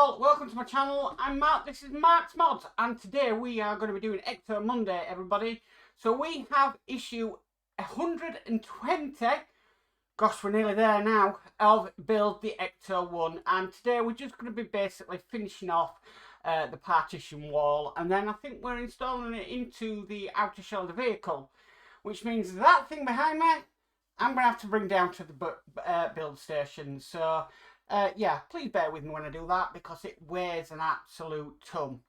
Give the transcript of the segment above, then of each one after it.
all, welcome to my channel. I'm Mark, this is Mark's Mods, and today we are going to be doing Ecto Monday, everybody. So we have issue 120, gosh we're nearly there now, of Build the Ecto-1, and today we're just going to be basically finishing off the partition wall, and then I think we're installing it into the outer shell of the vehicle, which means that thing behind me, I'm going to have to bring down to the build station. So yeah, please bear with me when I do that because it weighs an absolute ton.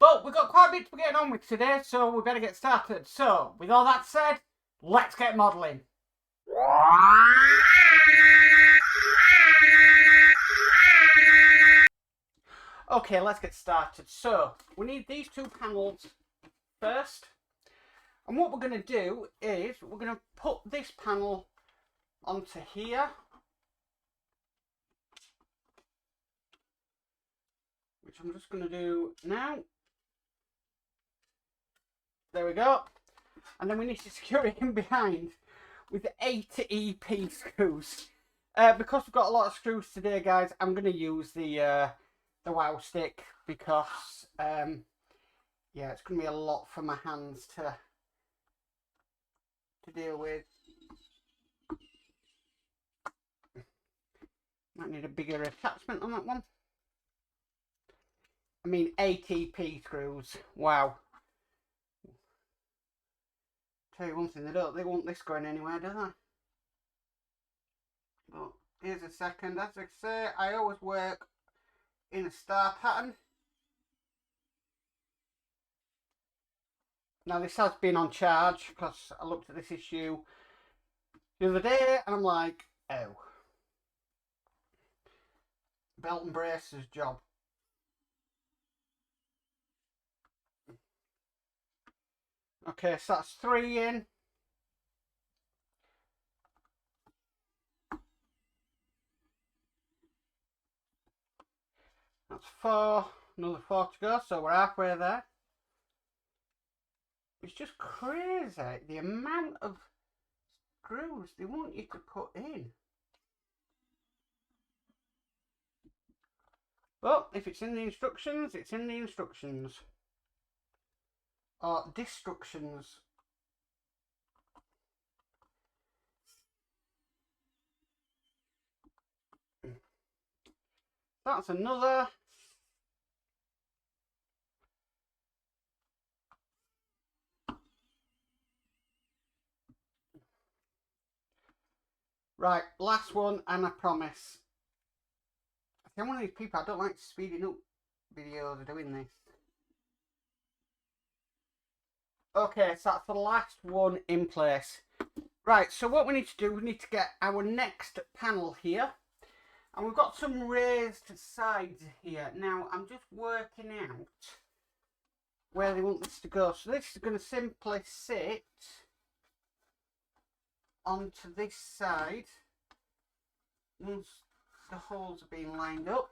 But we've got quite a bit to be getting on with today, so we better get started. So, with all that said, let's get modelling. Okay, let's get started. So, we need these two panels first. And what we're going to do is, we're going to put this panel onto here. Which I'm just going to do now. There we go. And then we need to secure it in behind with 8 EP screws. Because we've got a lot of screws today, guys, I'm going to use the wow stick because, yeah, it's going to be a lot for my hands to deal with. Might need a bigger attachment on that one. I mean, 8 EP screws. Wow. Tell you one thing, they want this going anywhere, do they? But here's a second. As I say, I always work in a star pattern. Now this has been on charge because I looked at this issue the other day and I'm like, oh. Belt and braces job. Okay, so that's 3 in. That's 4. Another 4 to go, so we're halfway there. It's just crazy the amount of screws they want you to put in. But if it's in the instructions, it's in the instructions. Or destructions. That's another. Right, last one, and I promise. I'm one of these people, I don't like speeding up videos of doing this. Okay, so that's the last one in place. Right, so what we need to do, we need to get our next panel here. And we've got some raised sides here. Now, I'm just working out where they want this to go. So this is going to simply sit onto this side once the holes have been lined up.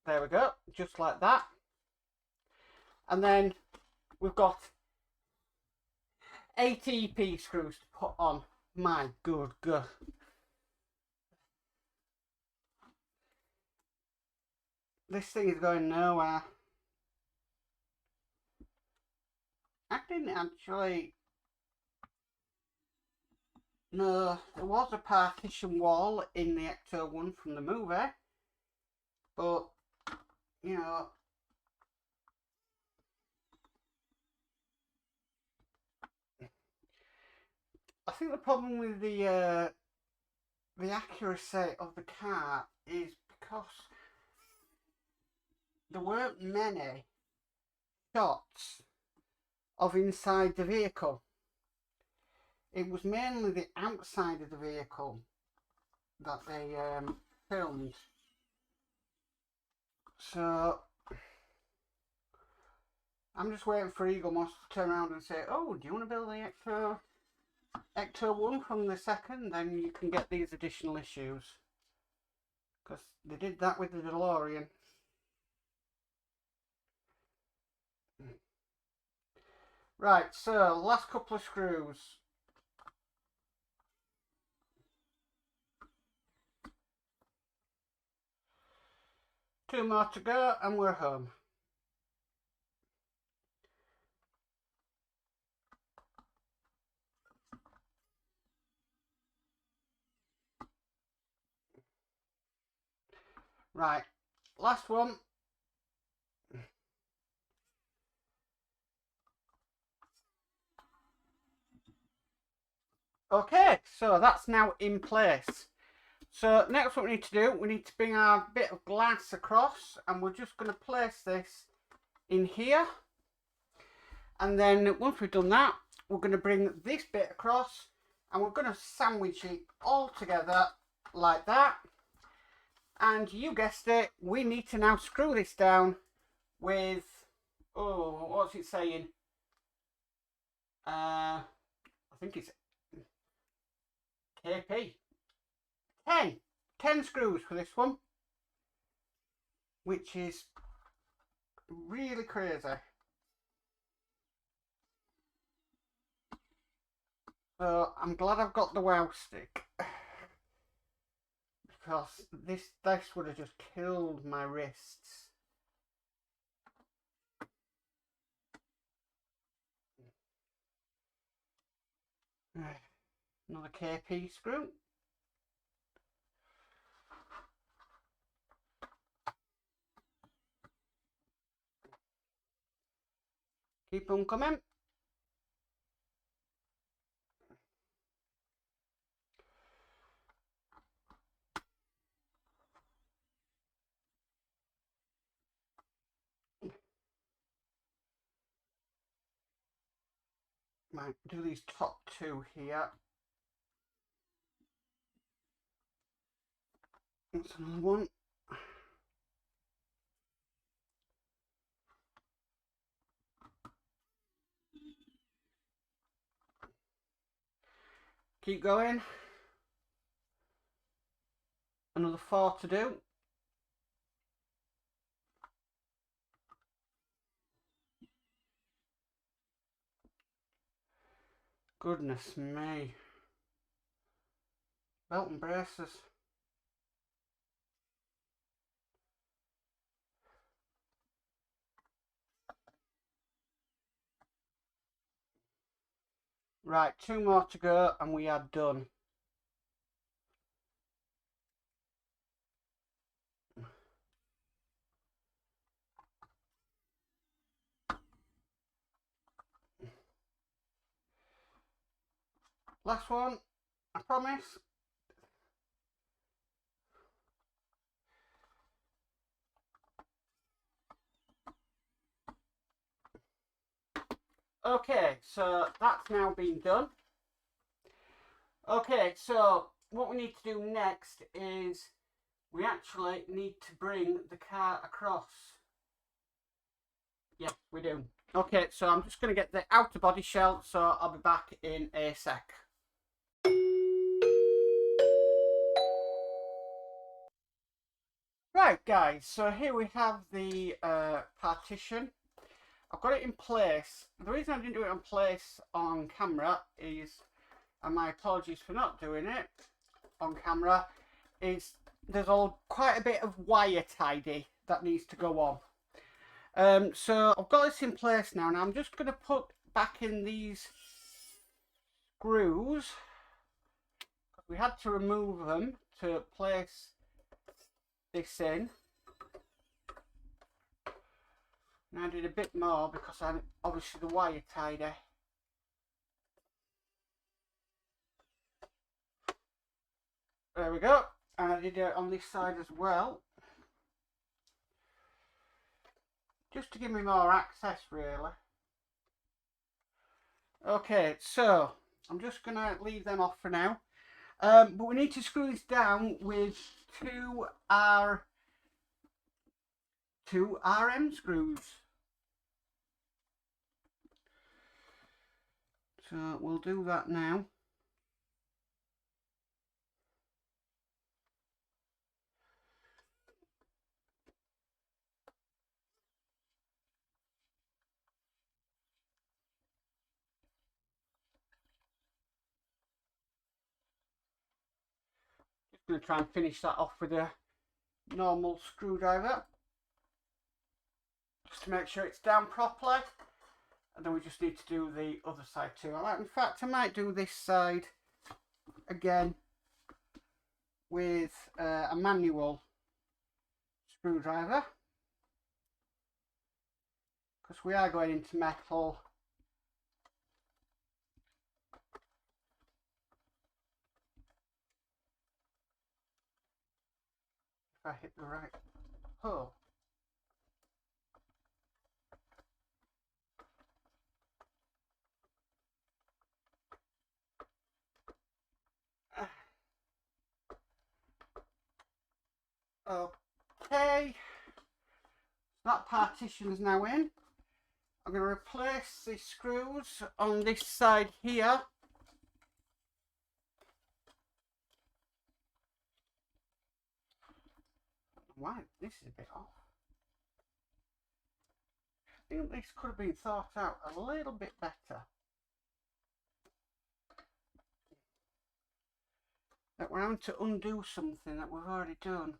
There we go, just like that. And then we've got 8 EP screws to put on. My good God. This thing is going nowhere. I didn't actually know there was a partition wall in the Ecto-1 from the movie. But, you know, I think the problem with the accuracy of the car is because there weren't many shots of inside the vehicle. It was mainly the outside of the vehicle that they filmed. So I'm just waiting for Eagle Moss to turn around and say, oh, do you want to build the Ecto-1 from the second? Then you can get these additional issues. Because they did that with the DeLorean. Right, so last couple of screws. 2 more to go and we're home. Right, last one. Okay, so that's now in place. So next what we need to do, we need to bring our bit of glass across, and we're just going to place this in here. And then once we've done that, we're going to bring this bit across, and we're going to sandwich it all together like that. And you guessed it, we need to now screw this down with, oh, what's it saying? I think it's KP. 10 screws for this one, which is really crazy. So I'm glad I've got the wow stick, because this would have just killed my wrists. Another KP screw. Keep on coming. Might do these top two here. That's another one. Keep going. Another 4 to do. Goodness me. Belt and braces. Right, 2 more to go and we are done. Last one, I promise. Okay, so that's now been done. Okay, so what we need to do next is we actually need to bring the car across. Yes, we do. Okay, so I'm just going to get the outer body shell, so I'll be back in a sec. Right, guys, so here we have the partition. I've got it in place. The reason I didn't do it in place on camera is, and my apologies for not doing it on camera, is there's quite a bit of wire tidy that needs to go on. So I've got this in place now, and I'm just going to put back in these screws. We had to remove them to place this in. And I did a bit more because I'm obviously the wire tidy. There we go. And I did it on this side as well. Just to give me more access, really. Okay, so I'm just going to leave them off for now. But we need to screw this down with two RM screws. So we'll do that now. Just going to try and finish that off with a normal screwdriver. just to make sure it's down properly. And then we just need to do the other side too. In fact, I might do this side again with a manual screwdriver, because we are going into metal. If I hit the right hole. Okay, that partition is now in. I'm going to replace the screws on this side here. Why, this is a bit off. I think this could have been thought out a little bit better. That we're having to undo something that we've already done.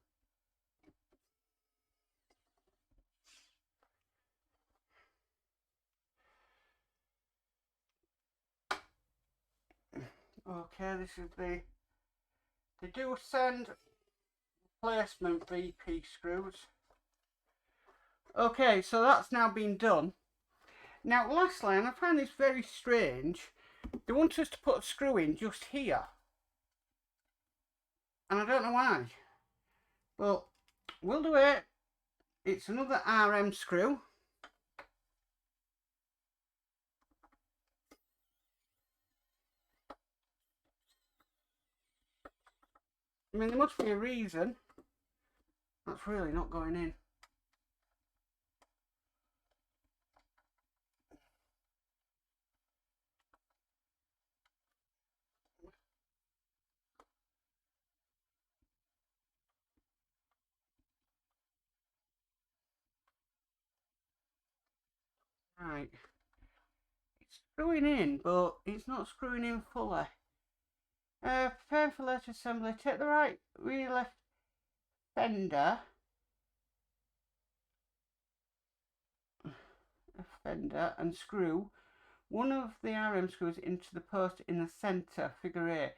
Okay, this is they do send replacement VP screws. Okay, so that's now been done. Now lastly, and I find this very strange, they want us to put a screw in just here. And I don't know why. But we'll do it. It's another RM screw. I mean, there must be a reason. That's really not going in. Right. It's screwing in, but it's not screwing in fully. Prepare for later assembly. Take the right rear left fender and screw one of the RM screws into the post in the centre, figure 8.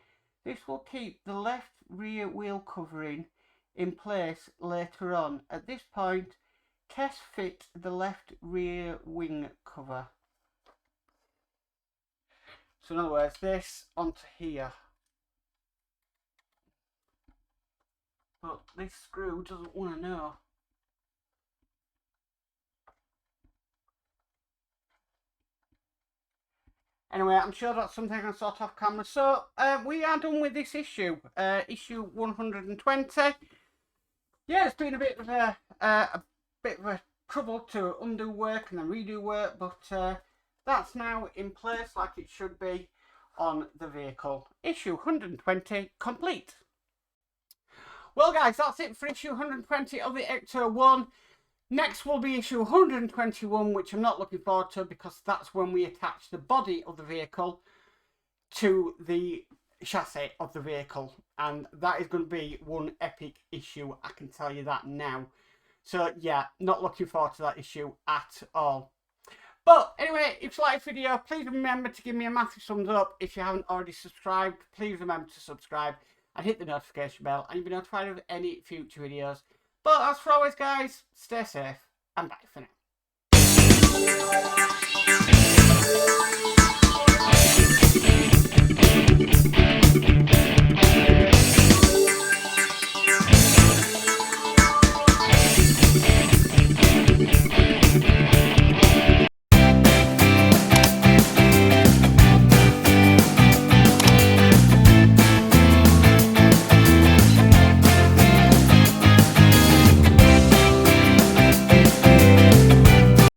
This will keep the left rear wheel covering in place later on. At this point, test fit the left rear wing cover. So in other words, this onto here. But this screw doesn't want to know. Anyway, I'm sure that's something I can sort off camera. So, we are done with this issue. Issue 120. Yeah, it's been a bit of a trouble to undo work and then redo work, but that's now in place like it should be on the vehicle. Issue 120 complete. Well guys, that's it for issue 120 of the Ecto-1. Next will be issue 121, which I'm not looking forward to because that's when we attach the body of the vehicle to the chassis of the vehicle. And that is going to be one epic issue, I can tell you that now. So yeah, not looking forward to that issue at all. But anyway, if you like the video, please remember to give me a massive thumbs up. If you haven't already subscribed, please remember to subscribe and hit the notification bell and you'll be notified of any future videos. But as for always guys, stay safe and bye for now.